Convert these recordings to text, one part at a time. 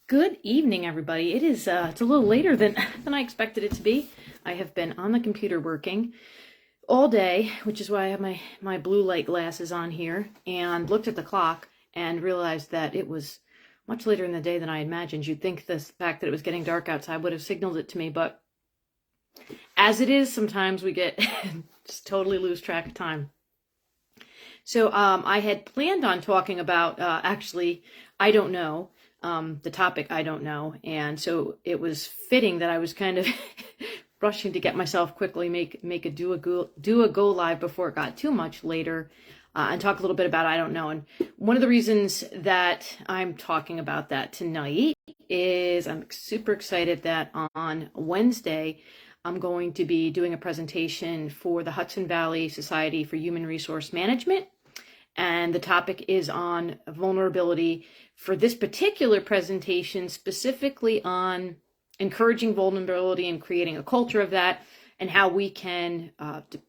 Good evening, everybody. It's a little later than I expected it to be. I have been on the computer working all day, which is why I have my blue light glasses on here, and looked at the clock and realized that it was much later in the day than I imagined. You'd think the fact that it was getting dark outside would have signaled it to me, but as it is, sometimes we get just totally lose track of time. So I had planned on talking about actually, I don't know. The topic I don't know, and so it was fitting that I was kind of rushing to get myself quickly make a do a go live before it got too much later, and talk a little bit about I don't know. And one of the reasons that I'm talking about that tonight is I'm super excited that on Wednesday I'm going to be doing a presentation for the Hudson Valley Society for Human Resource Management. And the topic is on vulnerability for this particular presentation, specifically on encouraging vulnerability and creating a culture of that, and how we can,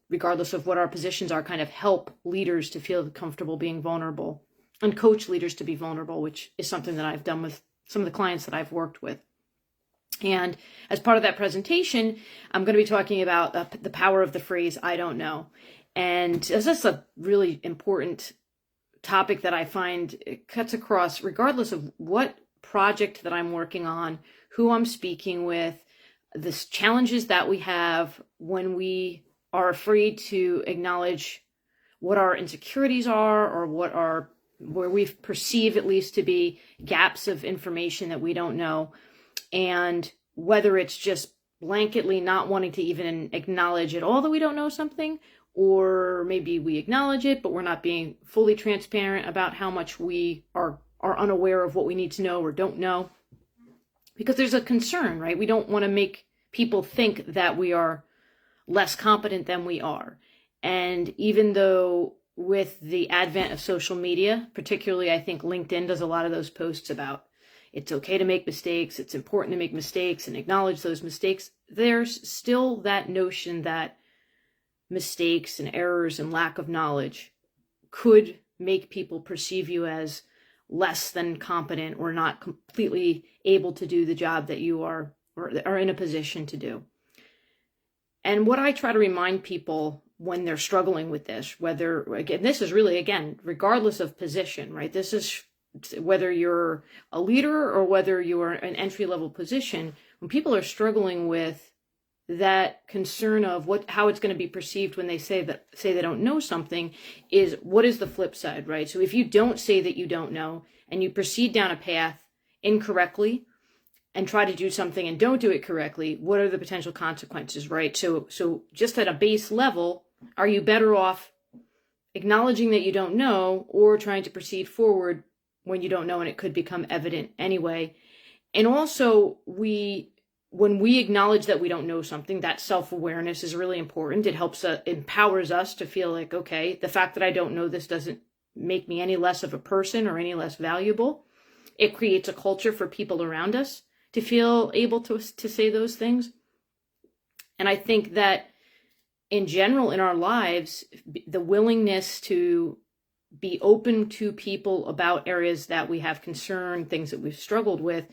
regardless of what our positions are, kind of help leaders to feel comfortable being vulnerable and coach leaders to be vulnerable, which is something that I've done with some of the clients that I've worked with. And as part of that presentation, I'm going to be talking about the power of the phrase, I don't know. And this is a really important topic that I find it cuts across regardless of what project that I'm working on, who I'm speaking with, the challenges that we have when we are afraid to acknowledge what our insecurities are, or where we perceive at least to be gaps of information that we don't know. And whether it's just blanketly not wanting to even acknowledge at all that we don't know something, or maybe we acknowledge it, but we're not being fully transparent about how much we are unaware of what we need to know or don't know. Because there's a concern, right? We don't want to make people think that we are less competent than we are. And even though with the advent of social media, particularly I think LinkedIn does a lot of those posts about it's okay to make mistakes, it's important to make mistakes and acknowledge those mistakes, there's still that notion that mistakes and errors and lack of knowledge could make people perceive you as less than competent or not completely able to do the job that you are or are in a position to do. And what I try to remind people when they're struggling with this, whether, again, this is really, again, regardless of position, right? This is whether you're a leader or whether you are an entry-level position, when people are struggling with that concern of how it's going to be perceived when they say they don't know something, is what is the flip side, right? So if you don't say that you don't know and you proceed down a path incorrectly and try to do something and don't do it correctly, what are the potential consequences, right? So just at a base level, are you better off acknowledging that you don't know or trying to proceed forward when you don't know and it could become evident anyway? And also, when we acknowledge that we don't know something, that self-awareness is really important. It helps, empowers us to feel like, okay, the fact that I don't know this doesn't make me any less of a person or any less valuable. It creates a culture for people around us to feel able to say those things. And I think that in general in our lives, the willingness to be open to people about areas that we have concern, things that we've struggled with,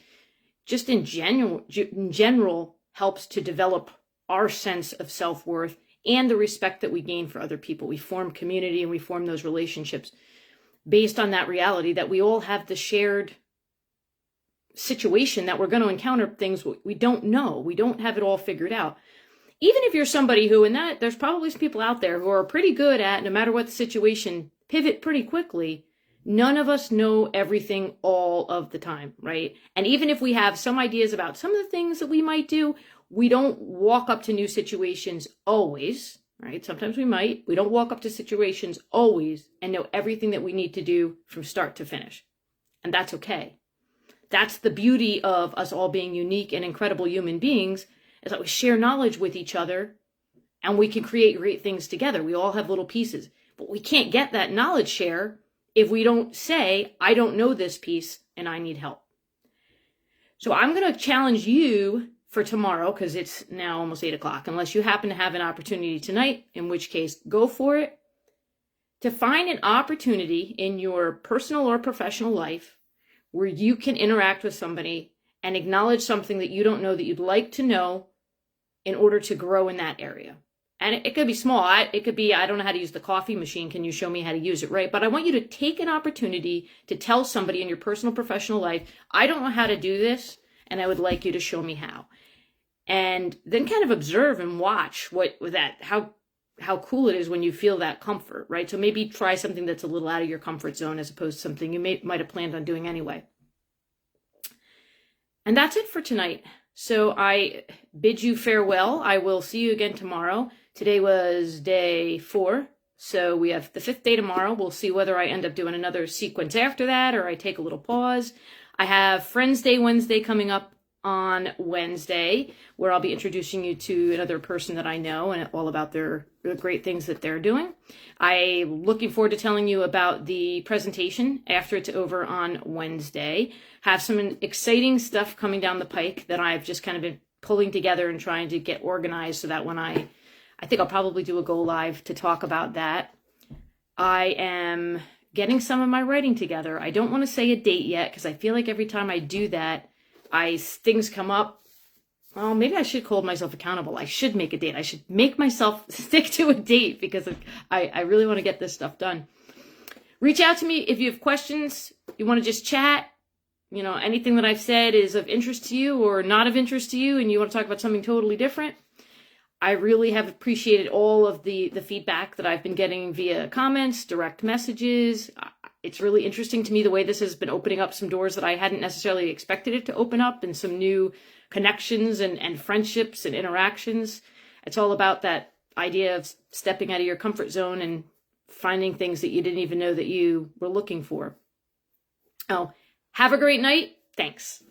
just in general helps to develop our sense of self-worth and the respect that we gain for other people. We form community and we form those relationships based on that reality that we all have the shared situation that we're going to encounter things we don't know. We don't have it all figured out. Even if you're somebody who, there's probably some people out there who are pretty good at, no matter what the situation, pivot pretty quickly. None of us know everything all of the time, right? And even if we have some ideas about some of the things that we might do, we don't walk up to new situations always, right? Sometimes we might. We don't walk up to situations always and know everything that we need to do from start to finish. And that's okay. That's the beauty of us all being unique and incredible human beings, is that we share knowledge with each other and we can create great things together. We all have little pieces, but we can't get that knowledge share if we don't say, I don't know this piece and I need help. So I'm going to challenge you for tomorrow, because it's now almost 8 o'clock, unless you happen to have an opportunity tonight, in which case go for it, to find an opportunity in your personal or professional life where you can interact with somebody and acknowledge something that you don't know that you'd like to know in order to grow in that area. And it could be small. It could be, I don't know how to use the coffee machine. Can you show me how to use it, right? But I want you to take an opportunity to tell somebody in your personal, professional life, I don't know how to do this, and I would like you to show me how. And then kind of observe and watch how cool it is when you feel that comfort, right? So maybe try something that's a little out of your comfort zone as opposed to something you might have planned on doing anyway. And that's it for tonight. So I bid you farewell. I will see you again tomorrow. Today was day 4. So we have the 5th day tomorrow. We'll see whether I end up doing another sequence after that or I take a little pause. I have Friends Day Wednesday coming up on Wednesday, where I'll be introducing you to another person that I know and all about the great things that they're doing. I'm looking forward to telling you about the presentation after it's over on Wednesday. Have some exciting stuff coming down the pike that I've just kind of been pulling together and trying to get organized so that when I think I'll probably do a go live to talk about that. I am getting some of my writing together. I don't want to say a date yet because I feel like every time I do that, things come up. Well, maybe I should hold myself accountable. I should make a date. I should make myself stick to a date because I really want to get this stuff done. Reach out to me if you have questions. You want to just chat. You know, anything that I've said is of interest to you or not of interest to you and you want to talk about something totally different. I really have appreciated all of the feedback that I've been getting via comments, direct messages. It's really interesting to me the way this has been opening up some doors that I hadn't necessarily expected it to open up and some new connections and friendships and interactions. It's all about that idea of stepping out of your comfort zone and finding things that you didn't even know that you were looking for. Oh, have a great night. Thanks.